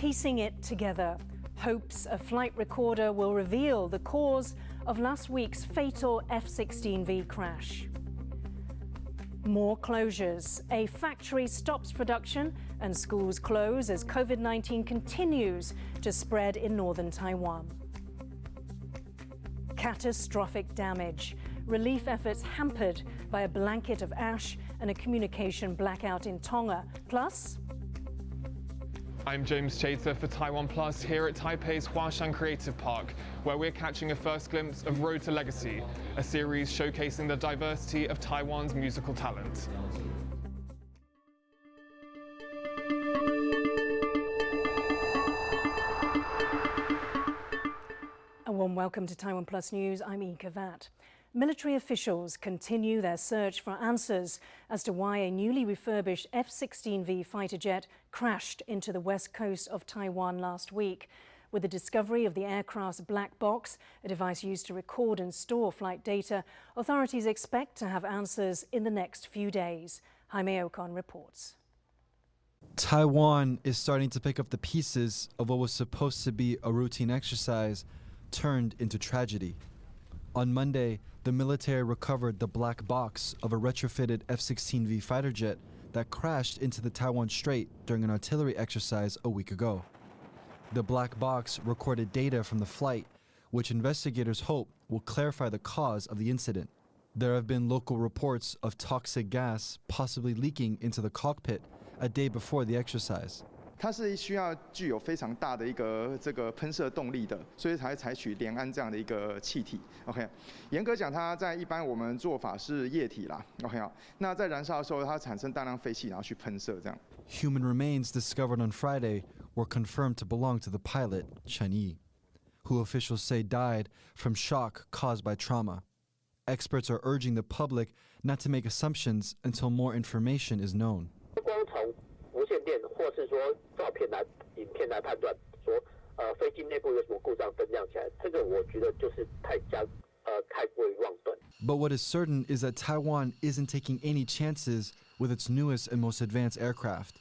piecing it together. Hopes a flight recorder will reveal the cause of last week's fatal F-16V crash. More closures. A factory stops production and schools close as COVID-19 continues to spread in northern Taiwan. Catastrophic damage. Relief efforts hampered by a blanket of ash and a communication blackout in Tonga. Plus, I'm James Chater for TaiwanPlus here at Taipei's Huashan Creative Park, where we're catching a first glimpse of Road to Legacy, a series showcasing the diversity of Taiwan's musical talent. A warm welcome to TaiwanPlus News. I'm Yin Khvat. Military officials continue their search for answers as to why a newly refurbished F-16V fighter jet crashed into the west coast of Taiwan last week. With the discovery of the aircraft's black box, a device used to record and store flight data, authorities expect to have answers in the next few days. Jaime Ocon reports. Taiwan is starting to pick up the pieces of what was supposed to be a routine exercise turned into tragedy. On Monday, the military recovered the black box of a retrofitted F-16V fighter jet that crashed into the Taiwan Strait during an artillery exercise a week ago. The black box recorded data from the flight, which investigators hope will clarify the cause of the incident. There have been local reports of toxic gas possibly leaking into the cockpit a day before the exercise. 它是需要具有非常大的一个喷射动力的，所以才采取联氨这样的一个气体。OK， 严格讲，它在一般我们做法是液体啦。OK 啊，那在燃烧的时候，它产生大量废气，然后去喷射这样。Human remains discovered on Friday were confirmed to belong to the pilot, Chen Yi, who officials say died from shock caused by trauma. Experts are urging the public not to make assumptions until more information is known. 无线电或是说照片来、影片来判断，说飞机内部有什么故障灯亮起来，这个我觉得就是太过于妄断。 But what is certain is that Taiwan isn't taking any chances with its newest and most advanced aircraft.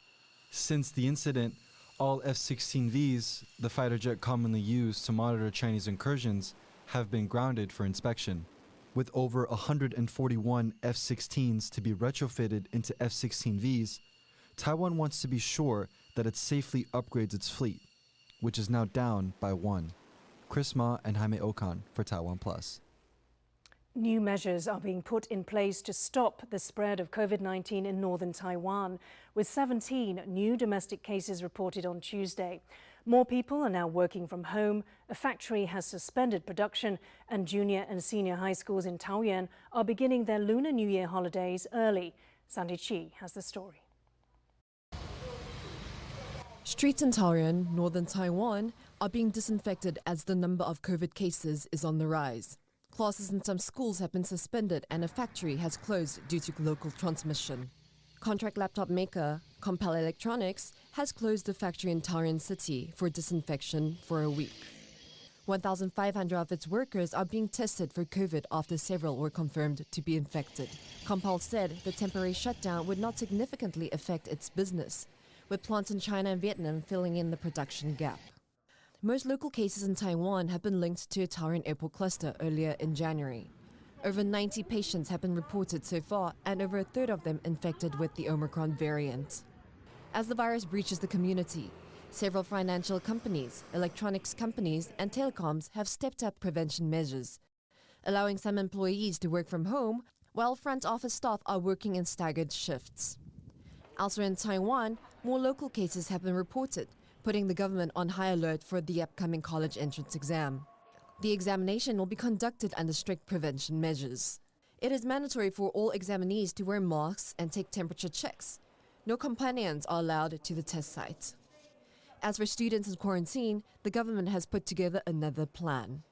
Since the incident, all F-16Vs, the fighter jet commonly used to monitor Chinese incursions, have been grounded for inspection. With over 141 F-16s to be retrofitted into F-16Vs, Taiwan wants to be sure that it safely upgrades its fleet, which is now down by one. Chris Ma and Jaime Ocon for TaiwanPlus. New measures are being put in place to stop the spread of COVID-19 in northern Taiwan, with 17 new domestic cases reported on Tuesday. More people are now working from home, a factory has suspended production, and junior and senior high schools in Taoyuan are beginning their Lunar New Year holidays early. Sandy Chi has the story. Streets in Taoyuan, northern Taiwan, are being disinfected as the number of COVID cases is on the rise. Classes in some schools have been suspended and a factory has closed due to local transmission. Contract laptop maker Compal Electronics has closed the factory in Taoyuan City for disinfection for a week. 1,500 of its workers are being tested for COVID after several were confirmed to be infected. Compal said the temporary shutdown would not significantly affect its business, with plants in China and Vietnam filling in the production gap. Most local cases in Taiwan have been linked to a Taoyuan airport cluster earlier in January. Over 90 patients have been reported so far, and over a third of them infected with the Omicron variant. As the virus breaches the community, several financial companies, electronics companies, and telecoms have stepped up prevention measures, allowing some employees to work from home, while front office staff are working in staggered shifts. Elsewhere in Taiwan, more local cases have been reported, putting the government on high alert for the upcoming college entrance exam. The examination will be conducted under strict prevention measures. It is mandatory for all examinees to wear masks and take temperature checks. No companions are allowed to the test site. As for students in quarantine, the government has put together another plan.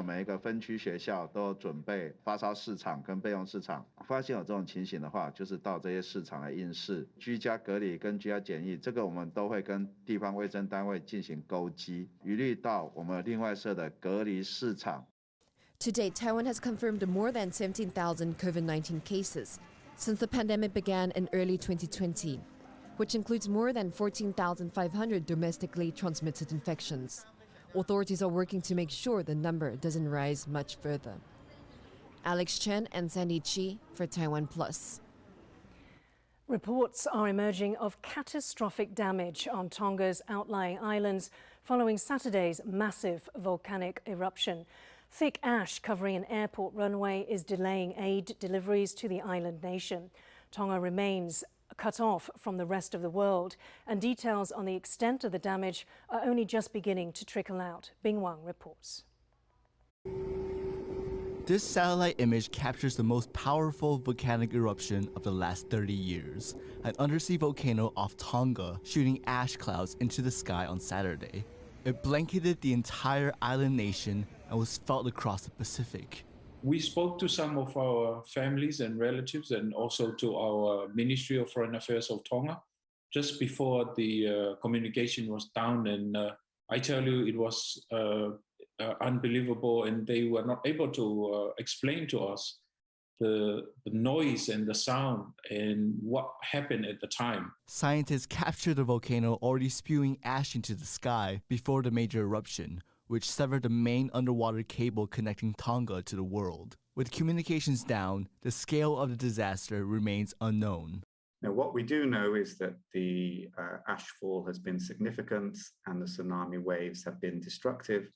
每一个分区学校都准备发烧市场跟备用市场，发现有这种情形的话，就是到这些市场来应试。居家隔离跟居家检疫，这个我们都会跟地方卫生单位进行勾稽，一律到我们另外设的隔离市场。To date, Taiwan has confirmed more than 17,000 COVID-19 cases since the pandemic began in early 2020. which includes more than 14,500 domestically transmitted infections. Authorities are working to make sure the number doesn't rise much further. Alex Chen and Sandy Chi for TaiwanPlus. Reports are emerging of catastrophic damage on Tonga's outlying islands following Saturday's massive volcanic eruption. Thick ash covering an airport runway is delaying aid deliveries to the island nation. Tonga remains cut off from the rest of the world, and details on the extent of the damage are only just beginning to trickle out. Bing Wang reports. This satellite image captures the most powerful volcanic eruption of the last 30 years, an undersea volcano off Tonga shooting ash clouds into the sky on Saturday. It blanketed the entire island nation and was felt across the Pacific. We spoke to some of our families and relatives and also to our Ministry of Foreign Affairs of Tonga just before the communication was down, and I tell you, it was unbelievable, and they were not able to explain to us the noise and the sound and what happened at the time. Scientists captured the volcano already spewing ash into the sky before the major eruption, which severed the main underwater cable connecting Tonga to the world. With communications down, the scale of the disaster remains unknown. Now, what we do know is that the ashfall has been significant and the tsunami waves have been destructive,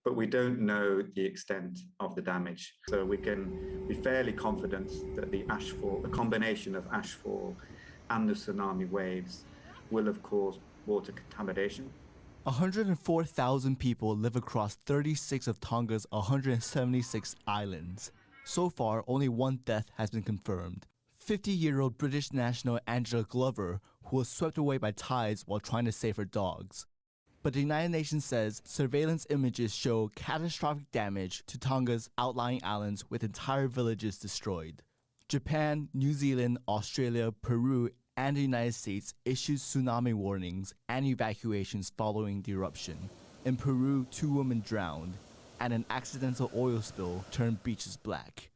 but we don't know the extent of the damage. So we can be fairly confident that the ashfall, the combination of ashfall and the tsunami waves will have caused water contamination. 104,000 people live across 36 of Tonga's 176 islands. So far, only one death has been confirmed. 50-year-old British national Angela Glover, who was swept away by tides while trying to save her dogs. But the United Nations says surveillance images show catastrophic damage to Tonga's outlying islands with entire villages destroyed. Japan, New Zealand, Australia, Peru, and the United States issued tsunami warnings and evacuations following the eruption. In Peru, 2 women drowned, and an accidental oil spill turned beaches black.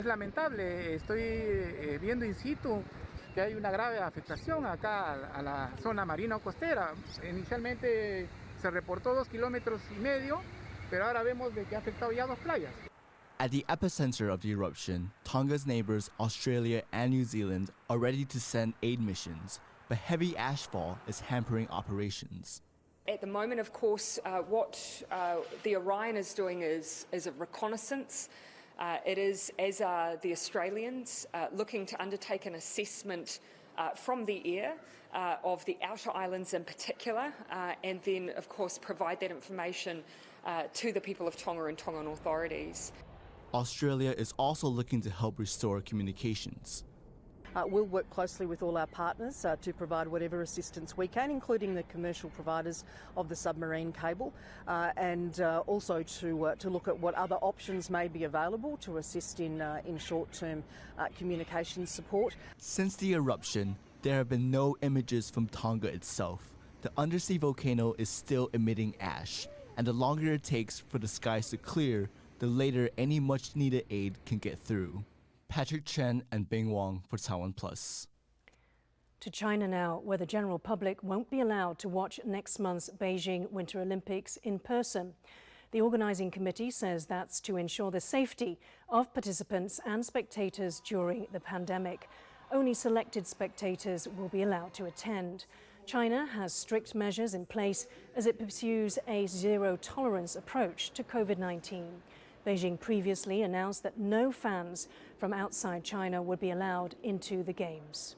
Es lamentable, estoy viendo in situ que hay una grave afectación acá a la zona marina o costera. Inicialmente se reportó 2,5 kilómetros, pero ahora vemos de que ha afectado ya 2 playas. At the epicenter of the eruption, Tonga's neighbors Australia and New Zealand are ready to send aid missions, but heavy ashfall is hampering operations. At the moment, of course, what the Orion is doing is a reconnaissance. It is, as are the Australians, looking to undertake an assessment from the air of the outer islands in particular, and then, of course, provide that information to the people of Tonga and Tongan authorities. Australia is also looking to help restore communications. We'll work closely with all our partners to provide whatever assistance we can, including the commercial providers of the submarine cable, and also to look at what other options may be available to assist in short-term communications support. Since the eruption, there have been no images from Tonga itself. The undersea volcano is still emitting ash, and the longer it takes for the skies to clear, the later any much-needed aid can get through. Patrick Chen and Bing Wang for TaiwanPlus. To China now, where the general public won't be allowed to watch next month's Beijing Winter Olympics in person. The organising committee says that's to ensure the safety of participants and spectators during the pandemic. Only selected spectators will be allowed to attend. China has strict measures in place as it pursues a zero-tolerance approach to COVID-19. Beijing previously announced that no fans from outside China would be allowed into the Games.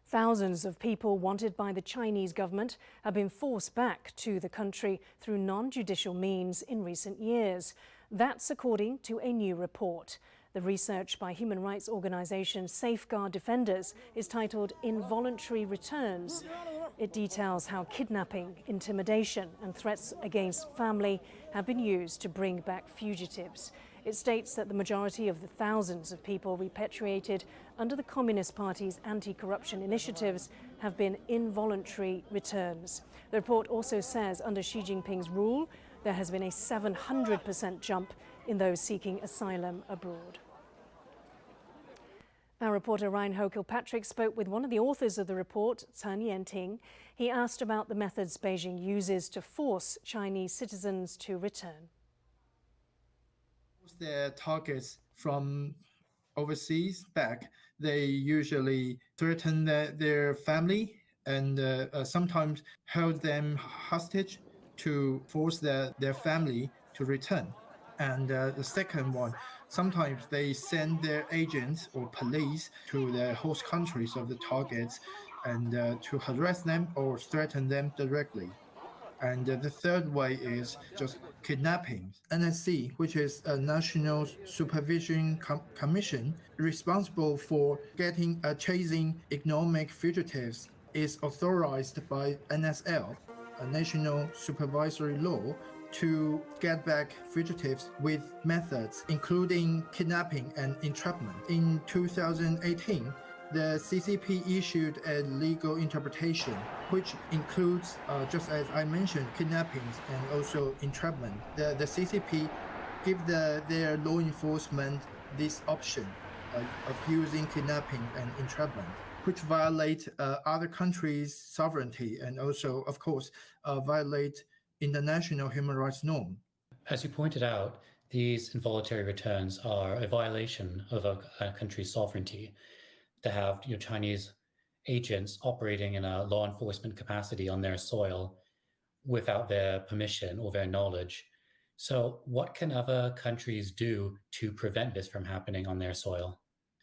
Thousands of people wanted by the Chinese government have been forced back to the country through non-judicial means in recent years. That's according to a new report. The research by human rights organisation Safeguard Defenders is titled Involuntary Returns. It details how kidnapping, intimidation and threats against family have been used to bring back fugitives. It states that the majority of the thousands of people repatriated under the Communist Party's anti-corruption initiatives have been involuntary returns. The report also says under Xi Jinping's rule, there has been a 700% jump in those seeking asylum abroad. Our reporter Ryan Ho-Kilpatrick spoke with one of the authors of the report, Chen Yanting. He asked about the methods Beijing uses to force Chinese citizens to return. Their targets from overseas back, they usually threaten their family and sometimes hold them hostage to force their family to return. And the second one, sometimes they send their agents or police to the host countries of the targets and to harass them or threaten them directly. And the third way is just kidnapping. NSC, which is a National Supervision Commission responsible for chasing economic fugitives, is authorized by NSL, a national supervisory law, to get back fugitives with methods including kidnapping and entrapment. In 2018, the CCP issued a legal interpretation, which includes, just as I mentioned, kidnappings and also entrapment. The CCP give their law enforcement this option of using kidnapping and entrapment, which violate other countries' sovereignty and also, of course, violate international human rights norm. As you pointed out, these involuntary returns are a violation of a country's sovereignty. To have Chinese agents operating in a law enforcement capacity on their soil without their permission or their knowledge. So what can other countries do to prevent this from happening on their soil?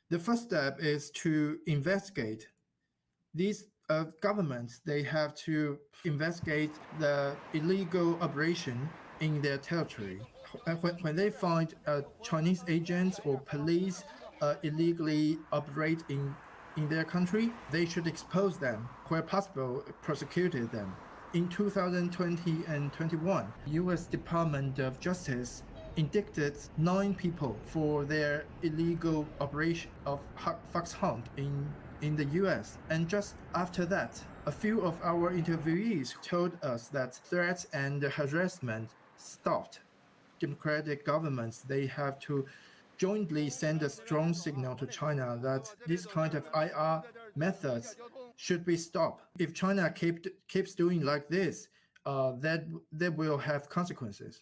The first step is to investigate. These governments, they have to investigate the illegal operation in their territory. When they find Chinese agents or police illegally operate in their country, they should expose them, where possible, prosecute them. In 2020 and 21, U.S. Department of Justice indicted 9 people for their illegal operation of fox hunt in the U.S. And just after that, a few of our interviewees told us that threats and harassment stopped. Democratic governments, they have to jointly send a strong signal to China that this kind of IR methods should be stopped. If China keeps doing like this, that will have consequences.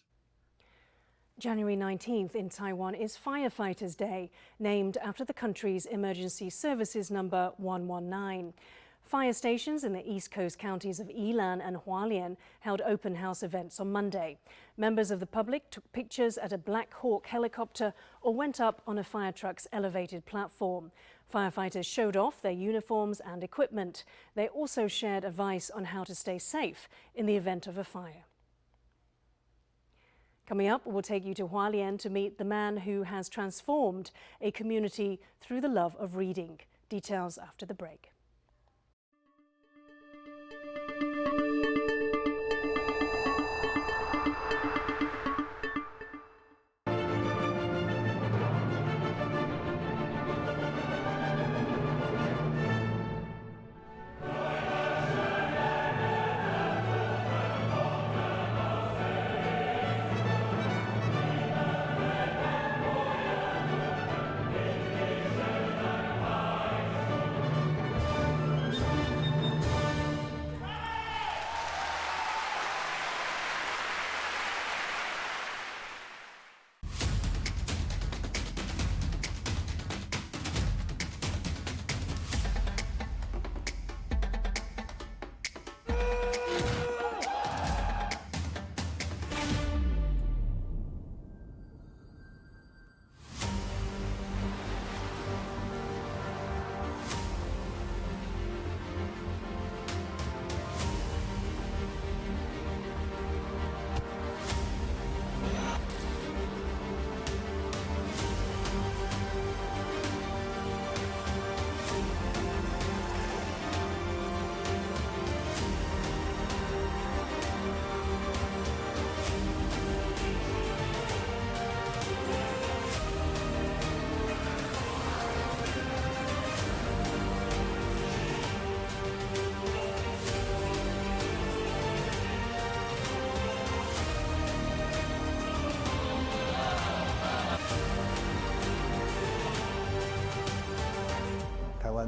January 19th in Taiwan is Firefighters Day, named after the country's emergency services number 119. Fire stations in the east coast counties of Yilan and Hualien held open house events on Monday. Members of the public took pictures at a Black Hawk helicopter or went up on a fire truck's elevated platform. Firefighters showed off their uniforms and equipment. They also shared advice on how to stay safe in the event of a fire. Coming up, we'll take you to Hualien to meet the man who has transformed a community through the love of reading. Details after the break.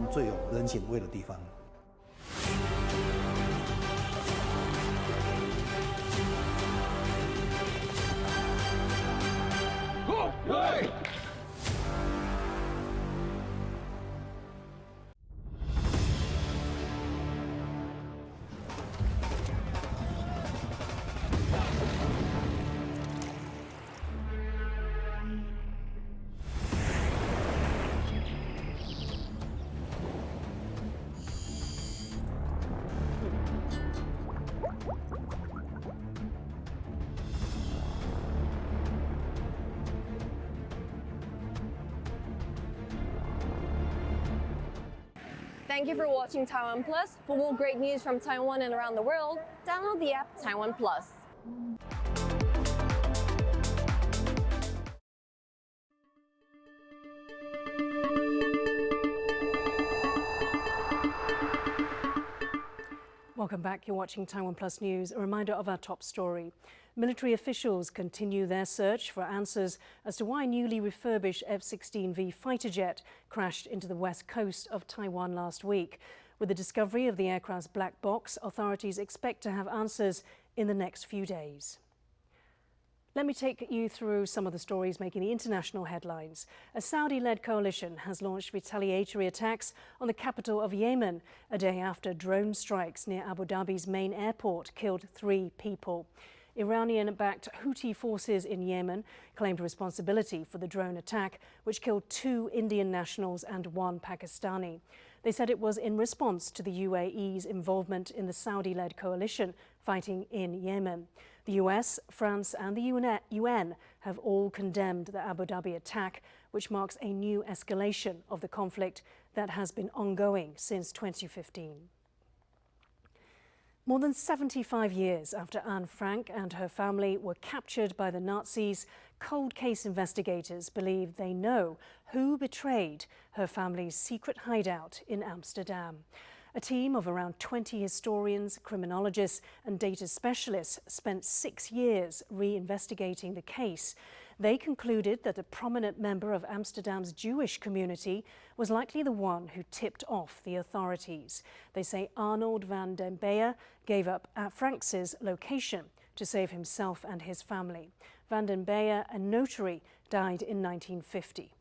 湾最有人情味的地方。Thank you for watching Taiwan Plus. For more great news from Taiwan and around the world, download the app Taiwan Plus. Welcome back. You're watching Taiwan Plus News. A reminder of our top story. Military officials continue their search for answers as to why a newly refurbished F-16V fighter jet crashed into the west coast of Taiwan last week. With the discovery of the aircraft's black box, authorities expect to have answers in the next few days. Let me take you through some of the stories making the international headlines. A Saudi-led coalition has launched retaliatory attacks on the capital of Yemen, a day after drone strikes near Abu Dhabi's main airport killed 3 people. Iranian-backed Houthi forces in Yemen claimed responsibility for the drone attack, which killed 2 Indian nationals and 1 Pakistani. They said it was in response to the UAE's involvement in the Saudi-led coalition fighting in Yemen. The US, France and the UN have all condemned the Abu Dhabi attack, which marks a new escalation of the conflict that has been ongoing since 2015. More than 75 years after Anne Frank and her family were captured by the Nazis, cold case investigators believe they know who betrayed her family's secret hideout in Amsterdam. A team of around 20 historians, criminologists and data specialists spent 6 years re-investigating the case. They concluded that a prominent member of Amsterdam's Jewish community was likely the one who tipped off the authorities. They say Arnold van den Beyer gave up Franks' location to save himself and his family. Van den Beyer, a notary, died in 1950.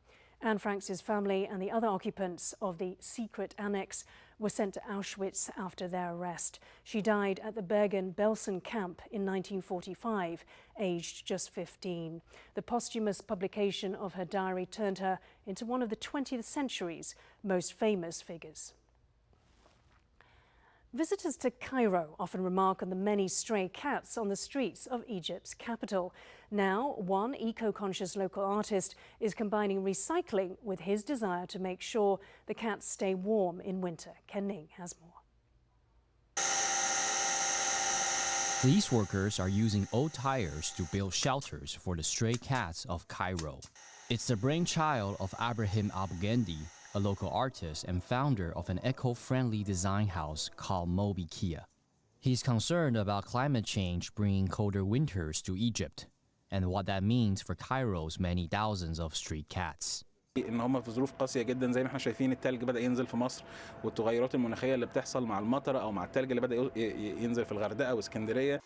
Anne Franks' family and the other occupants of the secret annex were sent to Auschwitz after their arrest. She died at the Bergen-Belsen camp in 1945, aged just 15. The posthumous publication of her diary turned her into one of the 20th century's most famous figures. Visitors to Cairo often remark on the many stray cats on the streets of Egypt's capital. Now, one eco-conscious local artist is combining recycling with his desire to make sure the cats stay warm in winter. Ken Ning has more. These workers are using old tires to build shelters for the stray cats of Cairo. It's the brainchild of Abraham Abgendi, a local artist and founder of an eco-friendly design house called Moby Kia. He's concerned about climate change bringing colder winters to Egypt and what that means for Cairo's many thousands of street cats. ان هم في ظروف قاسيه جدا زي ما احنا شايفين التلج بدا ينزل في مصر والتغيرات المناخيه اللي بتحصل مع المطر او مع التلج اللي بدا ينزل في الغردقه واسكندريه.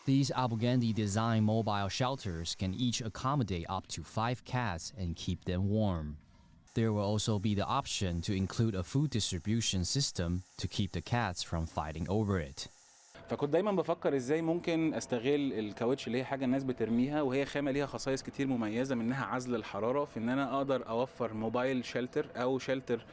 These Abgendi design mobile shelters can each accommodate up to 5 cats and keep them warm. There will also be the option to include a food distribution system to keep the cats from fighting over it. فكنت دايما بفكر ازاي ممكن استغل الكاوتش اللي هي حاجه الناس بترميها وهي خامه ليها خصائص كتير مميزه منها عزل الحراره في ان انا اقدر اوفر موبايل شيلتر او شيلتر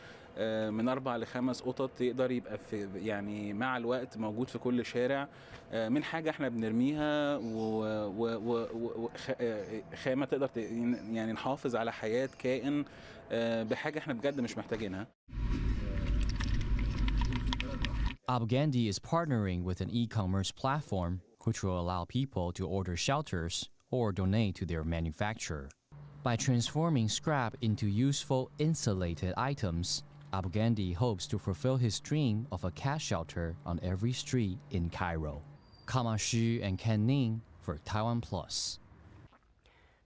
من 4 ل5 قطط يقدر يبقى في يعني مع الوقت موجود في كل شارع من حاجه احنا بنرميها وخامه تقدر يعني نحافظ على حياه كائن بحاجه احنا بجد مش محتاجينها. Abgendi is partnering with an e-commerce platform which will allow people to order shelters or donate to their manufacturer. By transforming scrap into useful insulated items, Abgendi hopes to fulfill his dream of a cat shelter on every street in Cairo. Kama Xu and Ken Ning for TaiwanPlus.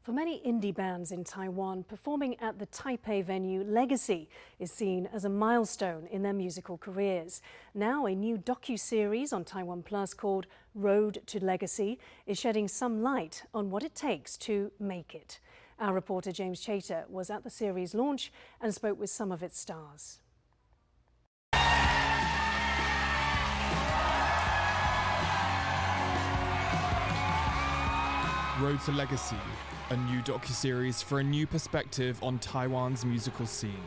For many indie bands in Taiwan, performing at the Taipei venue Legacy is seen as a milestone in their musical careers. Now, a new docuseries on TaiwanPlus called Road to Legacy is shedding some light on what it takes to make it. Our reporter James Chater was at the series launch and spoke with some of its stars. Road to Legacy, a new docuseries for a new perspective on Taiwan's musical scene.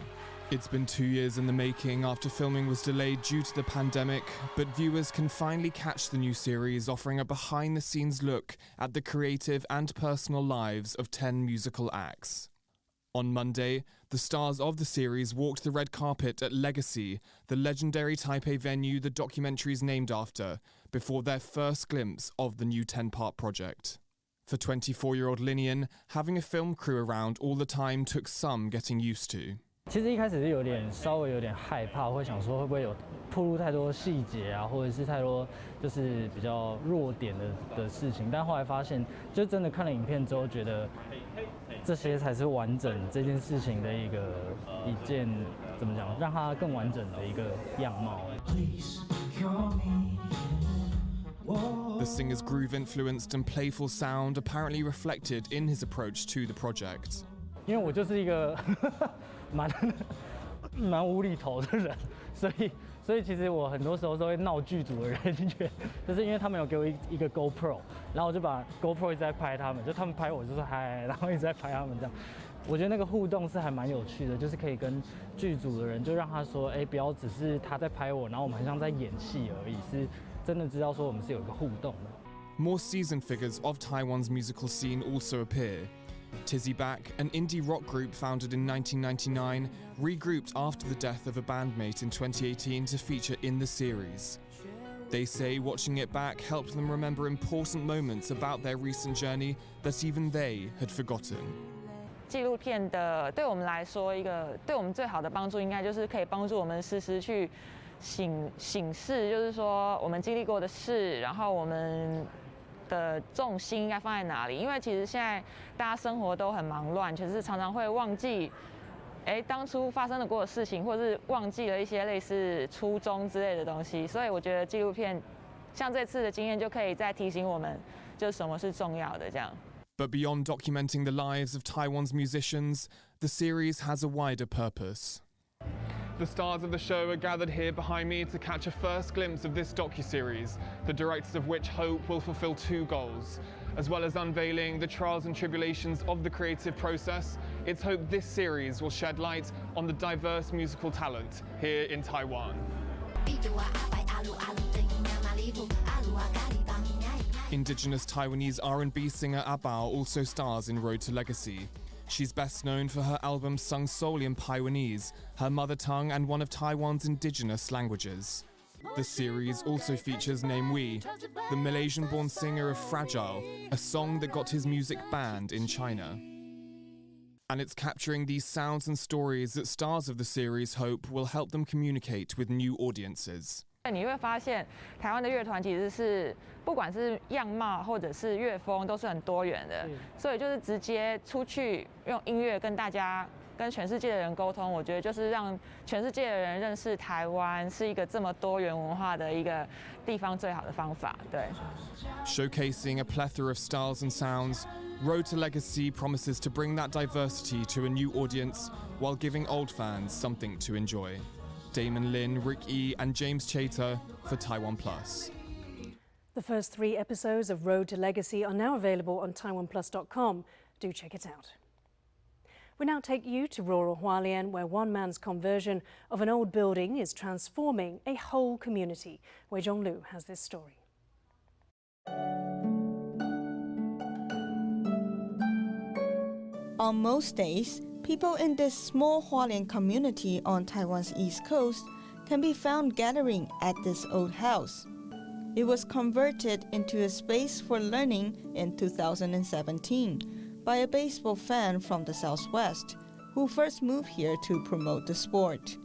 It's been 2 years in the making after filming was delayed due to the pandemic, but viewers can finally catch the new series offering a behind-the-scenes look at the creative and personal lives of 10 musical acts. On Monday, the stars of the series walked the red carpet at Legacy, the legendary Taipei venue the documentary is named after, before their first glimpse of the new 10-part project. For 24-year-old Linian, having a film crew around all the time took some getting used to. 其实一开始是稍微有点害怕，会想说会不会有暴露太多细节啊，或者是太多就是比较弱点的事情。但后来发现，就真的看了影片之后，觉得这些才是完整这件事情的一件怎么讲，让它更完整的一个样貌。The singer's groove-influenced and playful sound apparently reflected in his approach to the project. 因为我就是一个蛮无厘头的人，所以其实我很多时候都会闹剧组的人员，就是因为他们有给我一个 GoPro， 然后我就把 GoPro 一直在拍他们，就他们拍我就是嗨，然后一直在拍他们这样。我觉得那个互动是还蛮有趣的，就是可以跟剧组的人就让他说，不要只是他在拍我，然后我们很像在演戏而已，是真的知道说我们是有一个互动的。More seasoned figures of Taiwan's musical scene also appear. Tizzy Back, an indie rock group founded in 1999, regrouped after the death of a bandmate in 2018 to feature in the series. They say watching it back helped them remember important moments about their recent journey that even they had forgotten. 纪录片的对我们来说，对我们最好的帮助，应该就是可以帮助我们时时去醒视，就是说我们经历过的事，然后我们的重心应该放在哪里？因为其实现在大家生活都很忙乱，就是常常会忘记，当初发生过的事情，或者是忘记了一些类似初衷之类的东西。所以我觉得纪录片像这次的经验，就可以再提醒我们，就是什么是重要的这样。But beyond documenting the lives of Taiwan's musicians, the series has a wider purpose. The stars of the show are gathered here behind me to catch a first glimpse of this docuseries, the directors of which hope will fulfill 2 goals. As well as unveiling the trials and tribulations of the creative process, it's hoped this series will shed light on the diverse musical talent here in Taiwan. Indigenous Taiwanese R&B singer Abao also stars in Road to Legacy. She's best known for her album sung solely in Taiwanese, her mother tongue and one of Taiwan's indigenous languages. The series also features Name Wee, the Malaysian-born singer of Fragile, a song that got his music banned in China. And it's capturing these sounds and stories that stars of the series hope will help them communicate with new audiences. 你会发现，台湾的乐团其实是不管是样貌或者是乐风都是很多元的，所以就是直接出去用音乐跟全世界的人沟通，我觉得就是让全世界的人认识台湾是一个这么多元文化的一个地方最好的方法。对。Showcasing a plethora of styles and sounds, Road to Legacy promises to bring that diversity to a new audience while giving old fans something to enjoy. Damon Lin, Rick E, and James Chater for TaiwanPlus. The first 3 episodes of Road to Legacy are now available on TaiwanPlus.com. Do check it out. We now take you to rural Hualien, where one man's conversion of an old building is transforming a whole community. Wei Zhonglu has this story. On most days, people in this small Hualien community on Taiwan's east coast can be found gathering at this old house. It was converted into a space for learning in 2017 by a baseball fan from the Southwest, who first moved here to promote the sport.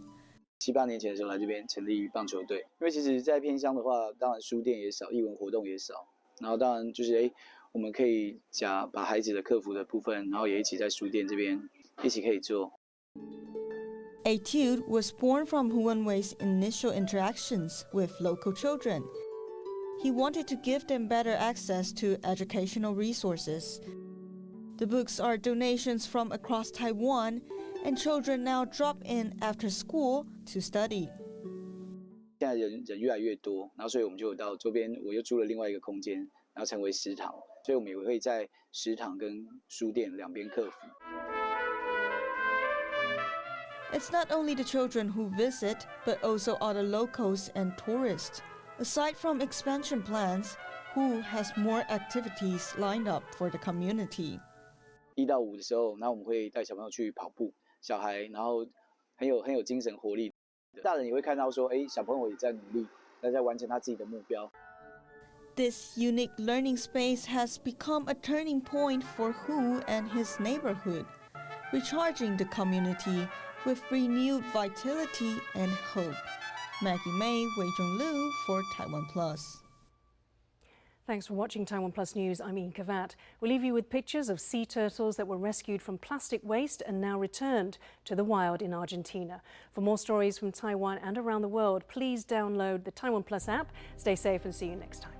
7、8年前的时候来这边成立棒球队，因为其实在偏乡的话，当然书店也少，艺文活动也少，然后当然就是我们可以把孩子的课服的部分，然后也一起在书店这边一起可以做。Etude was born from Huan Wei's initial interactions with local children. He wanted to give them better access to educational resources. The books are donations from across Taiwan, and children now drop in after school to study. 现在人越来越多，然后所以我们就到周边，我又租了另外一个空间，然后成为食堂，所以我们也会在食堂跟书店两边客服。It's not only the children who visit, but also other locals and tourists. Aside from expansion plans, Hu has more activities lined up for the community. 1到5的时候，然后我们会带小朋友去跑步，小孩，然后很有精神活力。大人也会看到说，小朋友也在努力，在完成他自己的目标。This unique learning space has become a turning point for Hu and his neighborhood, recharging the community with renewed vitality and hope. Maggie May, Wei Zhonglu for TaiwanPlus. Thanks for watching Taiwan Plus News. I'm Yin Khvat. We'll leave you with pictures of sea turtles that were rescued from plastic waste and now returned to the wild in Argentina. For more stories from Taiwan and around the world, please download the Taiwan Plus app. Stay safe and see you next time.